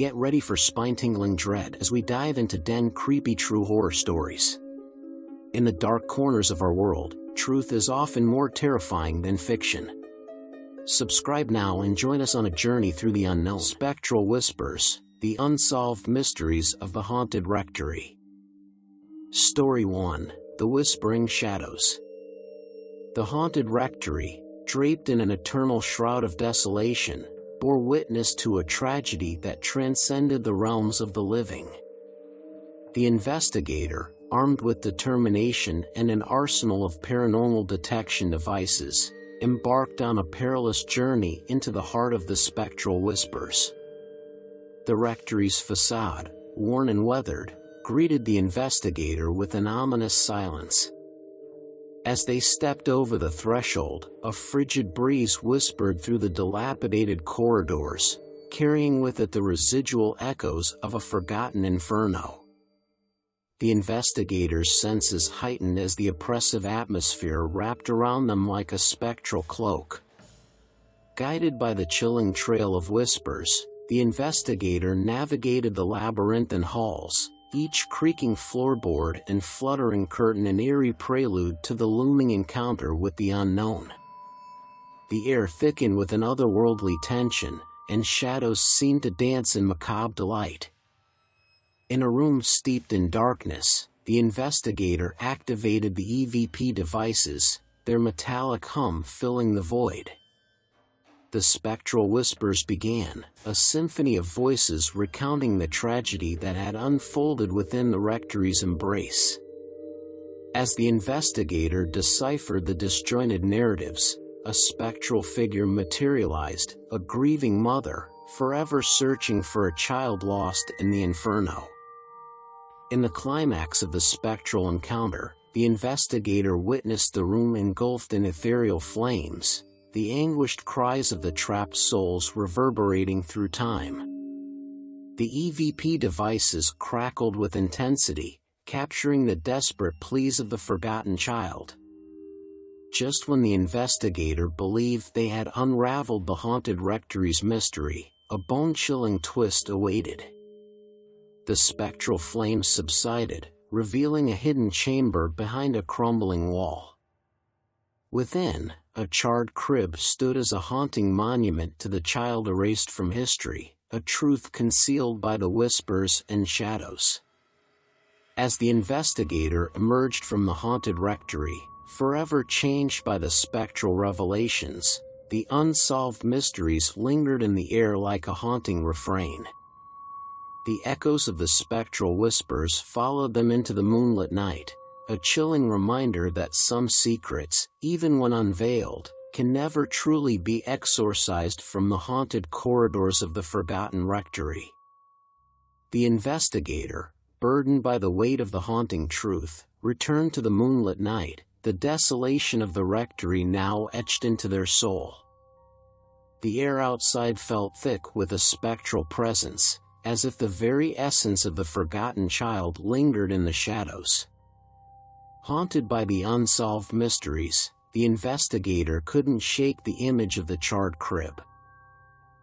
Get ready for spine-tingling dread as we dive into 10 creepy true horror stories. In the dark corners of our world, truth is often more terrifying than fiction. Subscribe now and join us on a journey through the unknown. Spectral Whispers, the unsolved mysteries of the haunted rectory. Story 1: The Whispering Shadows. The haunted rectory, draped in an eternal shroud of desolation, bore witness to a tragedy that transcended the realms of the living. The investigator, armed with determination and an arsenal of paranormal detection devices, embarked on a perilous journey into the heart of the Spectral Whispers. The rectory's facade, worn and weathered, greeted the investigator with an ominous silence. As they stepped over the threshold, a frigid breeze whispered through the dilapidated corridors, carrying with it the residual echoes of a forgotten inferno. The investigators' senses heightened as the oppressive atmosphere wrapped around them like a spectral cloak. Guided by the chilling trail of whispers, the investigator navigated the labyrinthine halls, each creaking floorboard and fluttering curtain an eerie prelude to the looming encounter with the unknown. The air thickened with an otherworldly tension, and shadows seemed to dance in macabre delight. In a room steeped in darkness, the investigator activated the EVP devices, their metallic hum filling the void. The Spectral Whispers began, a symphony of voices recounting the tragedy that had unfolded within the rectory's embrace. As the investigator deciphered the disjointed narratives, a spectral figure materialized, a grieving mother, forever searching for a child lost in the inferno. In the climax of the spectral encounter, the investigator witnessed the room engulfed in ethereal flames, the anguished cries of the trapped souls reverberating through time. The EVP devices crackled with intensity, capturing the desperate pleas of the forgotten child. Just when the investigator believed they had unraveled the haunted rectory's mystery, a bone-chilling twist awaited. The spectral flames subsided, revealing a hidden chamber behind a crumbling wall. Within, a charred crib stood as a haunting monument to the child erased from history, a truth concealed by the whispers and shadows. As the investigator emerged from the haunted rectory, forever changed by the spectral revelations, the unsolved mysteries lingered in the air like a haunting refrain. The echoes of the Spectral Whispers followed them into the moonlit night, a chilling reminder that some secrets, even when unveiled, can never truly be exorcised from the haunted corridors of the forgotten rectory. The investigator, burdened by the weight of the haunting truth, returned to the moonlit night, the desolation of the rectory now etched into their soul. The air outside felt thick with a spectral presence, as if the very essence of the forgotten child lingered in the shadows. Haunted by the unsolved mysteries, the investigator couldn't shake the image of the charred crib.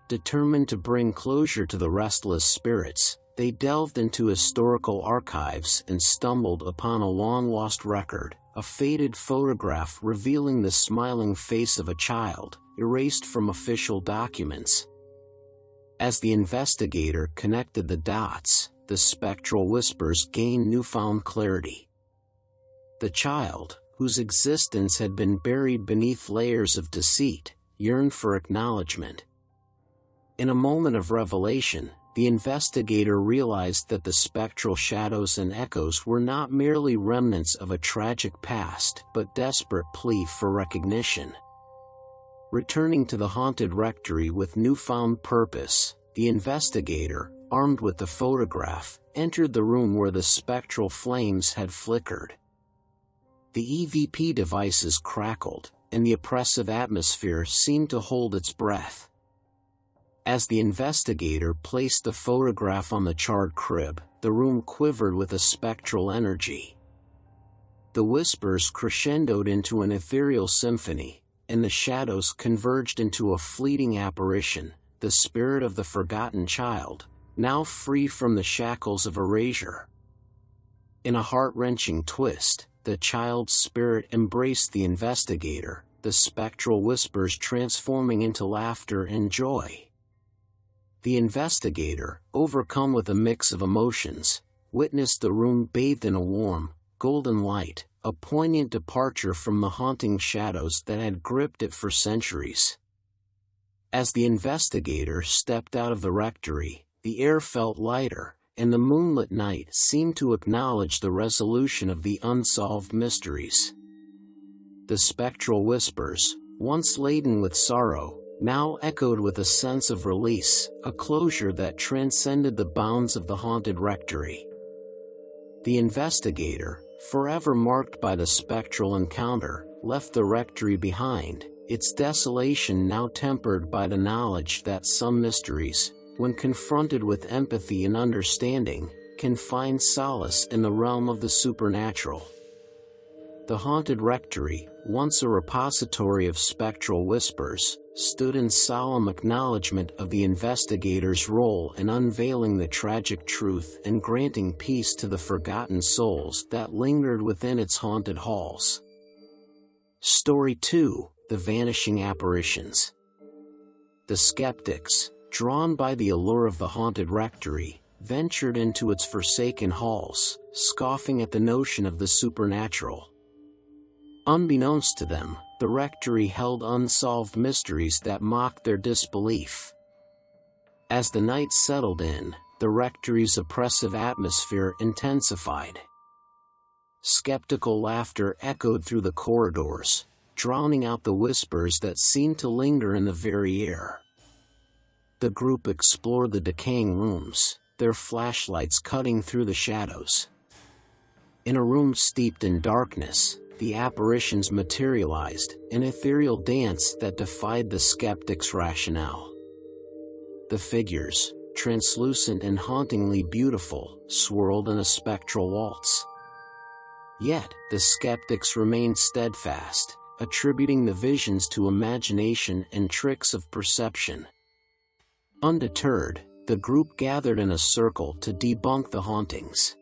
Determined to bring closure to the restless spirits, they delved into historical archives and stumbled upon a long-lost record, a faded photograph revealing the smiling face of a child, erased from official documents. As the investigator connected the dots, the Spectral Whispers gained newfound clarity. The child, whose existence had been buried beneath layers of deceit, yearned for acknowledgement. In a moment of revelation, the investigator realized that the spectral shadows and echoes were not merely remnants of a tragic past but desperate plea for recognition. Returning to the haunted rectory with newfound purpose, the investigator, armed with the photograph, entered the room where the spectral flames had flickered. The EVP devices crackled, and the oppressive atmosphere seemed to hold its breath. As the investigator placed the photograph on the charred crib, the room quivered with a spectral energy. The whispers crescendoed into an ethereal symphony, and the shadows converged into a fleeting apparition, the spirit of the forgotten child, now free from the shackles of erasure. In a heart-wrenching twist, the child's spirit embraced the investigator, the spectral whispers transforming into laughter and joy. The investigator, overcome with a mix of emotions, witnessed the room bathed in a warm, golden light, a poignant departure from the haunting shadows that had gripped it for centuries. As the investigator stepped out of the rectory, the air felt lighter, and the moonlit night seemed to acknowledge the resolution of the unsolved mysteries. The spectral whispers, once laden with sorrow, now echoed with a sense of release, a closure that transcended the bounds of the haunted rectory. The investigator, forever marked by the spectral encounter, left the rectory behind, its desolation now tempered by the knowledge that some mysteries, when confronted with empathy and understanding, can find solace in the realm of the supernatural. The haunted rectory, once a repository of spectral whispers, stood in solemn acknowledgement of the investigator's role in unveiling the tragic truth and granting peace to the forgotten souls that lingered within its haunted halls. Story 2: The Vanishing Apparitions. The skeptics, drawn by the allure of the haunted rectory, ventured into its forsaken halls, scoffing at the notion of the supernatural. Unbeknownst to them, the rectory held unsolved mysteries that mocked their disbelief. As the night settled in, the rectory's oppressive atmosphere intensified. Skeptical laughter echoed through the corridors, drowning out the whispers that seemed to linger in the very air. The group explored the decaying rooms, their flashlights cutting through the shadows. In a room steeped in darkness, the apparitions materialized, an ethereal dance that defied the skeptics' rationale. The figures, translucent and hauntingly beautiful, swirled in a spectral waltz. Yet, the skeptics remained steadfast, attributing the visions to imagination and tricks of perception. Undeterred, the group gathered in a circle to debunk the hauntings.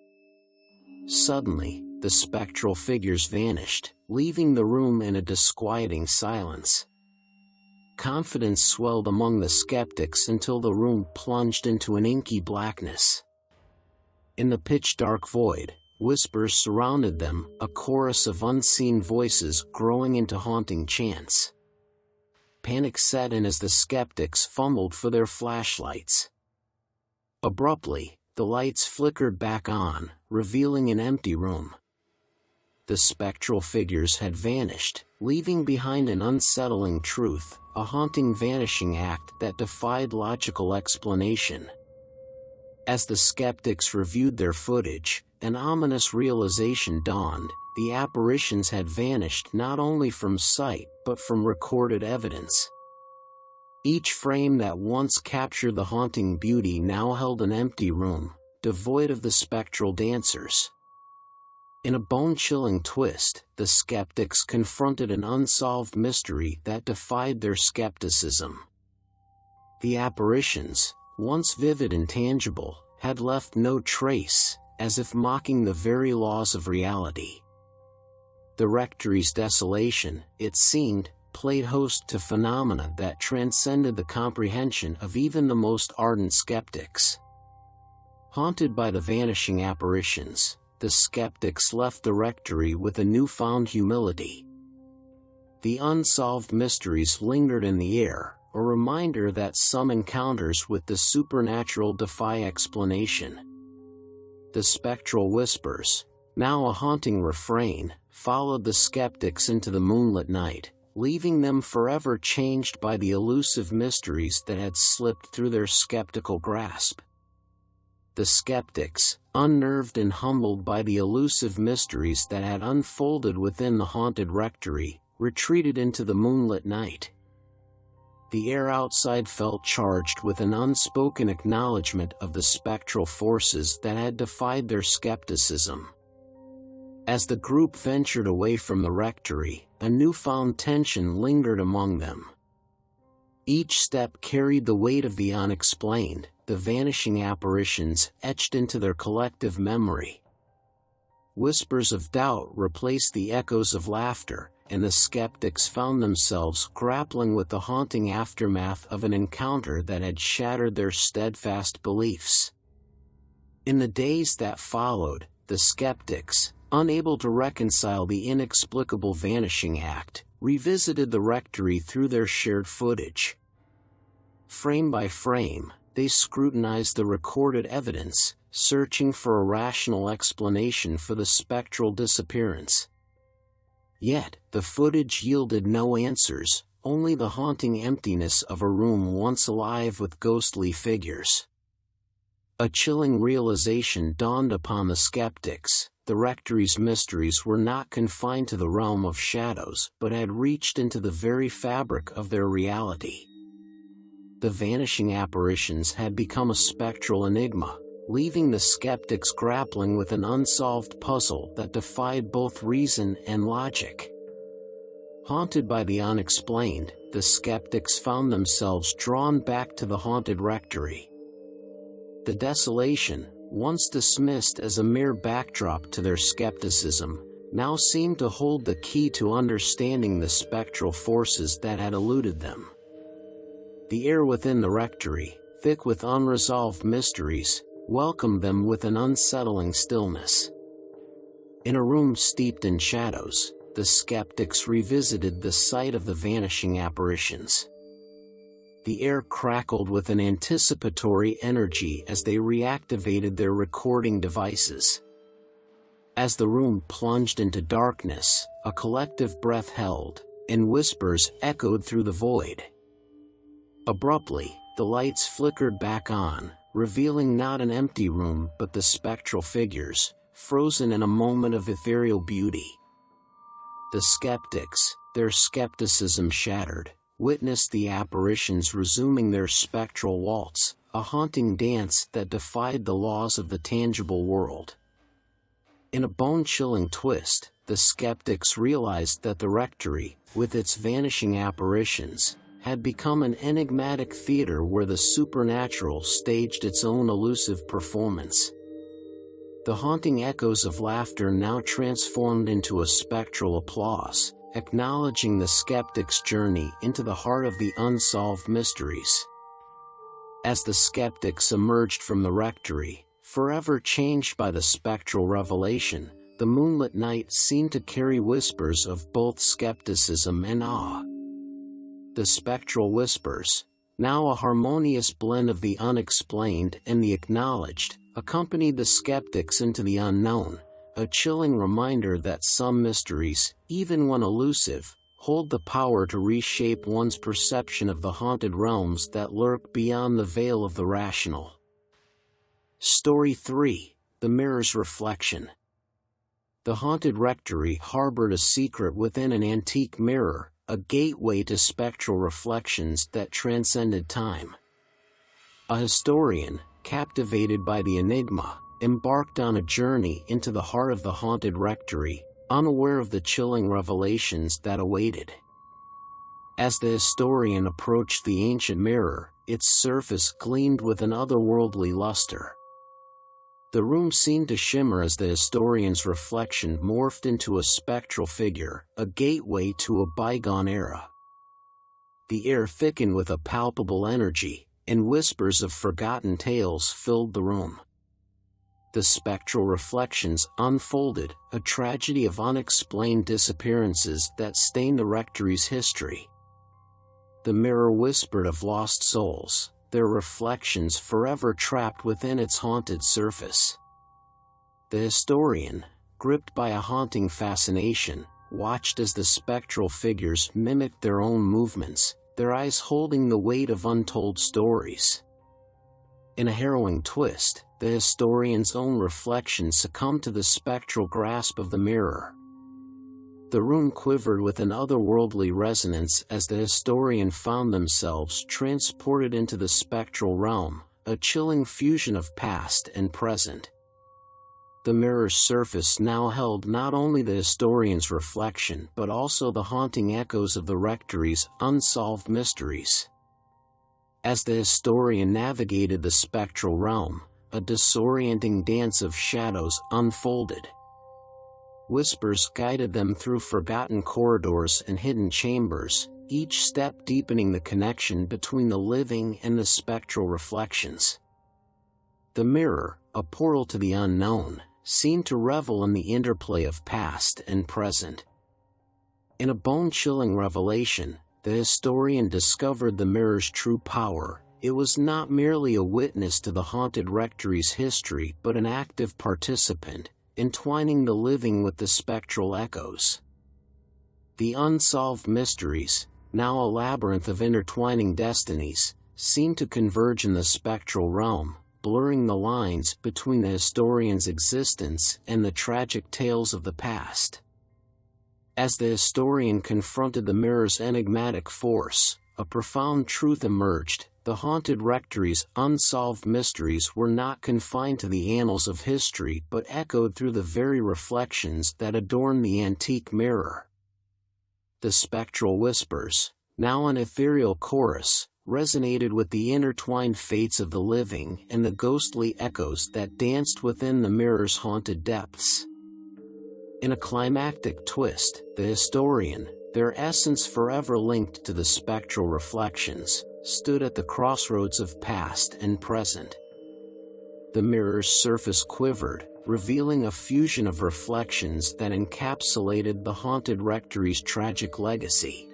Suddenly, the spectral figures vanished, leaving the room in a disquieting silence. Confidence swelled among the skeptics until the room plunged into an inky blackness. In the pitch-dark void, whispers surrounded them, a chorus of unseen voices growing into haunting chants. Panic set in as the skeptics fumbled for their flashlights. Abruptly, the lights flickered back on, revealing an empty room. The spectral figures had vanished, leaving behind an unsettling truth, a haunting vanishing act that defied logical explanation. As the skeptics reviewed their footage, an ominous realization dawned: the apparitions had vanished not only from sight but from recorded evidence. Each frame that once captured the haunting beauty now held an empty room, devoid of the spectral dancers. In a bone-chilling twist, the skeptics confronted an unsolved mystery that defied their skepticism. The apparitions, once vivid and tangible, had left no trace, as if mocking the very laws of reality. The rectory's desolation, it seemed, played host to phenomena that transcended the comprehension of even the most ardent skeptics. Haunted by the vanishing apparitions, the skeptics left the rectory with a newfound humility. The unsolved mysteries lingered in the air, a reminder that some encounters with the supernatural defy explanation. The spectral whispers, now a haunting refrain, followed the skeptics into the moonlit night, leaving them forever changed by the elusive mysteries that had slipped through their skeptical grasp. The skeptics, unnerved and humbled by the elusive mysteries that had unfolded within the haunted rectory, retreated into the moonlit night. The air outside felt charged with an unspoken acknowledgement of the spectral forces that had defied their skepticism. As the group ventured away from the rectory, a newfound tension lingered among them. Each step carried the weight of the unexplained, the vanishing apparitions etched into their collective memory. Whispers of doubt replaced the echoes of laughter, and the skeptics found themselves grappling with the haunting aftermath of an encounter that had shattered their steadfast beliefs. In the days that followed, the skeptics, unable to reconcile the inexplicable vanishing act, revisited the rectory through their shared footage. Frame by frame, they scrutinized the recorded evidence, searching for a rational explanation for the spectral disappearance. Yet, the footage yielded no answers, only the haunting emptiness of a room once alive with ghostly figures. A chilling realization dawned upon the skeptics: the rectory's mysteries were not confined to the realm of shadows, but had reached into the very fabric of their reality. The vanishing apparitions had become a spectral enigma, leaving the skeptics grappling with an unsolved puzzle that defied both reason and logic. Haunted by the unexplained, the skeptics found themselves drawn back to the haunted rectory. The desolation, once dismissed as a mere backdrop to their skepticism, now seemed to hold the key to understanding the spectral forces that had eluded them. The air within the rectory, thick with unresolved mysteries, welcomed them with an unsettling stillness. In a room steeped in shadows, the skeptics revisited the site of the vanishing apparitions. The air crackled with an anticipatory energy as they reactivated their recording devices. As the room plunged into darkness, a collective breath held, and whispers echoed through the void. Abruptly, the lights flickered back on, revealing not an empty room but the spectral figures, frozen in a moment of ethereal beauty. The skeptics, their skepticism shattered, witnessed the apparitions resuming their spectral waltz, a haunting dance that defied the laws of the tangible world. In a bone-chilling twist, the skeptics realized that the rectory, with its vanishing apparitions, had become an enigmatic theater where the supernatural staged its own elusive performance. The haunting echoes of laughter now transformed into a spectral applause, acknowledging the skeptic's journey into the heart of the unsolved mysteries. As the skeptics emerged from the rectory, forever changed by the spectral revelation, the moonlit night seemed to carry whispers of both skepticism and awe. The spectral whispers, now a harmonious blend of the unexplained and the acknowledged, accompanied the skeptics into the unknown, a chilling reminder that some mysteries, even when elusive, hold the power to reshape one's perception of the haunted realms that lurk beyond the veil of the rational. Story 3: The Mirror's Reflection. The haunted rectory harbored a secret within an antique mirror, a gateway to spectral reflections that transcended time. A historian, captivated by the enigma, embarked on a journey into the heart of the haunted rectory, unaware of the chilling revelations that awaited. As the historian approached the ancient mirror, its surface gleamed with an otherworldly luster. The room seemed to shimmer as the historian's reflection morphed into a spectral figure, a gateway to a bygone era. The air thickened with a palpable energy, and whispers of forgotten tales filled the room. The spectral reflections unfolded, a tragedy of unexplained disappearances that stained the rectory's history. The mirror whispered of lost souls, their reflections forever trapped within its haunted surface. The historian, gripped by a haunting fascination, watched as the spectral figures mimicked their own movements, their eyes holding the weight of untold stories. In a harrowing twist, the historian's own reflection succumbed to the spectral grasp of the mirror. The room quivered with an otherworldly resonance as the historian found themselves transported into the spectral realm, a chilling fusion of past and present. The mirror's surface now held not only the historian's reflection but also the haunting echoes of the rectory's unsolved mysteries. As the historian navigated the spectral realm, a disorienting dance of shadows unfolded. Whispers guided them through forgotten corridors and hidden chambers, each step deepening the connection between the living and the spectral reflections. The mirror, a portal to the unknown, seemed to revel in the interplay of past and present. In a bone-chilling revelation, the historian discovered the mirror's true power. It was not merely a witness to the haunted rectory's history but an active participant, entwining the living with the spectral echoes. The unsolved mysteries, now a labyrinth of intertwining destinies, seemed to converge in the spectral realm, blurring the lines between the historian's existence and the tragic tales of the past. As the historian confronted the mirror's enigmatic force, a profound truth emerged. The haunted rectory's unsolved mysteries were not confined to the annals of history but echoed through the very reflections that adorn the antique mirror. The spectral whispers, now an ethereal chorus, resonated with the intertwined fates of the living and the ghostly echoes that danced within the mirror's haunted depths. In a climactic twist, the historian, their essence forever linked to the spectral reflections, stood at the crossroads of past and present. The mirror's surface quivered, revealing a fusion of reflections that encapsulated the haunted rectory's tragic legacy.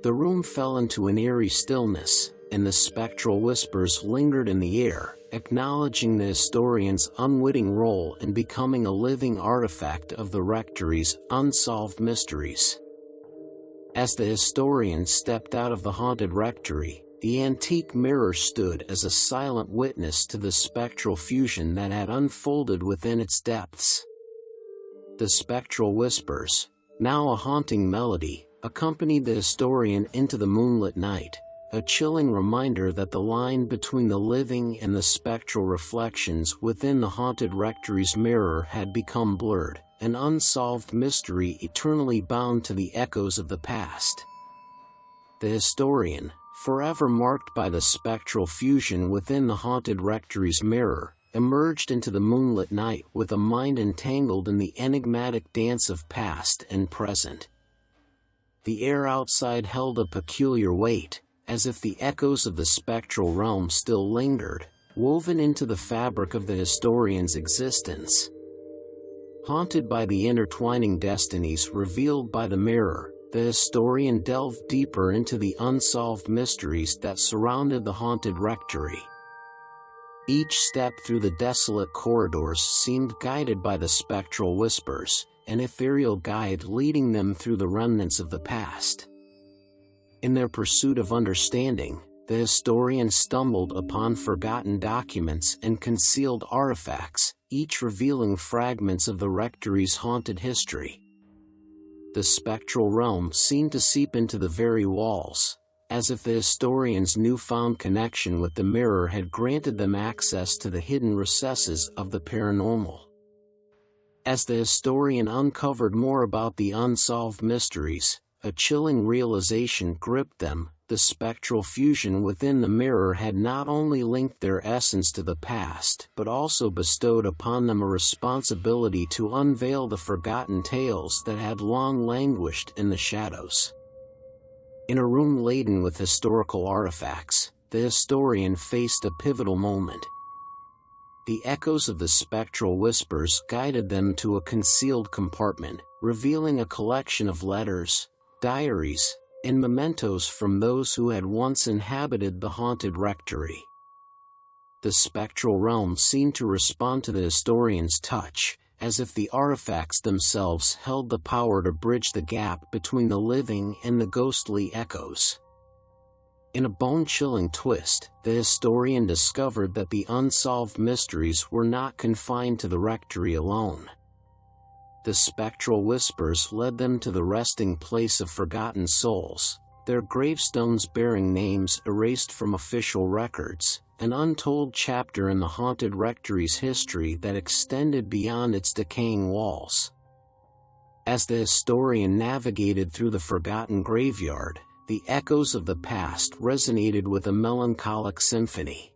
The room fell into an eerie stillness, and the spectral whispers lingered in the air, acknowledging the historian's unwitting role in becoming a living artifact of the rectory's unsolved mysteries. As the historian stepped out of the haunted rectory, the antique mirror stood as a silent witness to the spectral fusion that had unfolded within its depths. The spectral whispers, now a haunting melody, accompanied the historian into the moonlit night, a chilling reminder that the line between the living and the spectral reflections within the haunted rectory's mirror had become blurred, an unsolved mystery eternally bound to the echoes of the past. The historian, forever marked by the spectral fusion within the haunted rectory's mirror, emerged into the moonlit night with a mind entangled in the enigmatic dance of past and present. The air outside held a peculiar weight, as if the echoes of the spectral realm still lingered, woven into the fabric of the historian's existence. Haunted by the intertwining destinies revealed by the mirror, the historian delved deeper into the unsolved mysteries that surrounded the haunted rectory. Each step through the desolate corridors seemed guided by the spectral whispers, an ethereal guide leading them through the remnants of the past. In their pursuit of understanding, the historian stumbled upon forgotten documents and concealed artifacts, each revealing fragments of the rectory's haunted history. The spectral realm seemed to seep into the very walls, as if the historian's newfound connection with the mirror had granted them access to the hidden recesses of the paranormal. As the historian uncovered more about the unsolved mysteries, a chilling realization gripped them. The spectral fusion within the mirror had not only linked their essence to the past but also bestowed upon them a responsibility to unveil the forgotten tales that had long languished in the shadows. In a room laden with historical artifacts, the historian faced a pivotal moment. The echoes of the spectral whispers guided them to a concealed compartment, revealing a collection of letters, diaries, and mementos from those who had once inhabited the haunted rectory. The spectral realm seemed to respond to the historian's touch, as if the artifacts themselves held the power to bridge the gap between the living and the ghostly echoes. In a bone-chilling twist, the historian discovered that the unsolved mysteries were not confined to the rectory alone. The spectral whispers led them to the resting place of forgotten souls, their gravestones bearing names erased from official records, an untold chapter in the haunted rectory's history that extended beyond its decaying walls. As the historian navigated through the forgotten graveyard, The echoes of the past resonated with a melancholic symphony.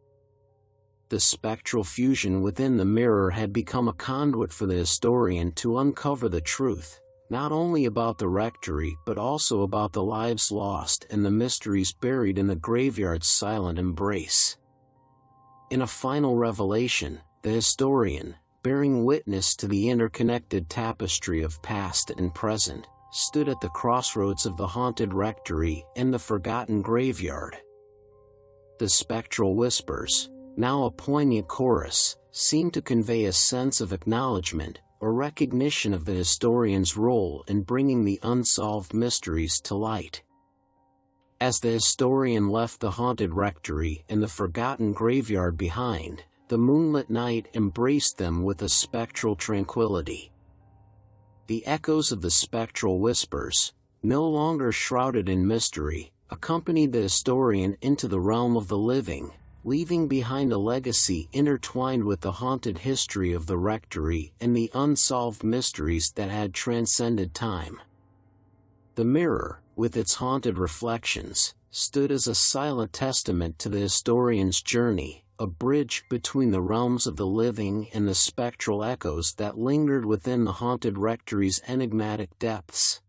The spectral fusion within the mirror had become a conduit for the historian to uncover the truth, not only about the rectory but also about the lives lost and the mysteries buried in the graveyard's silent embrace. In a final revelation, the historian, bearing witness to the interconnected tapestry of past and present, stood at the crossroads of the haunted rectory and the forgotten graveyard. The spectral whispers, now a poignant chorus, seemed to convey a sense of acknowledgement or recognition of the historian's role in bringing the unsolved mysteries to light. As the historian left the haunted rectory and the forgotten graveyard behind, the moonlit night embraced them with a spectral tranquility. The echoes of the spectral whispers, no longer shrouded in mystery, accompanied the historian into the realm of the living, leaving behind a legacy intertwined with the haunted history of the rectory and the unsolved mysteries that had transcended time. The mirror, with its haunted reflections, stood as a silent testament to the historian's journey, a bridge between the realms of the living and the spectral echoes that lingered within the haunted rectory's enigmatic depths.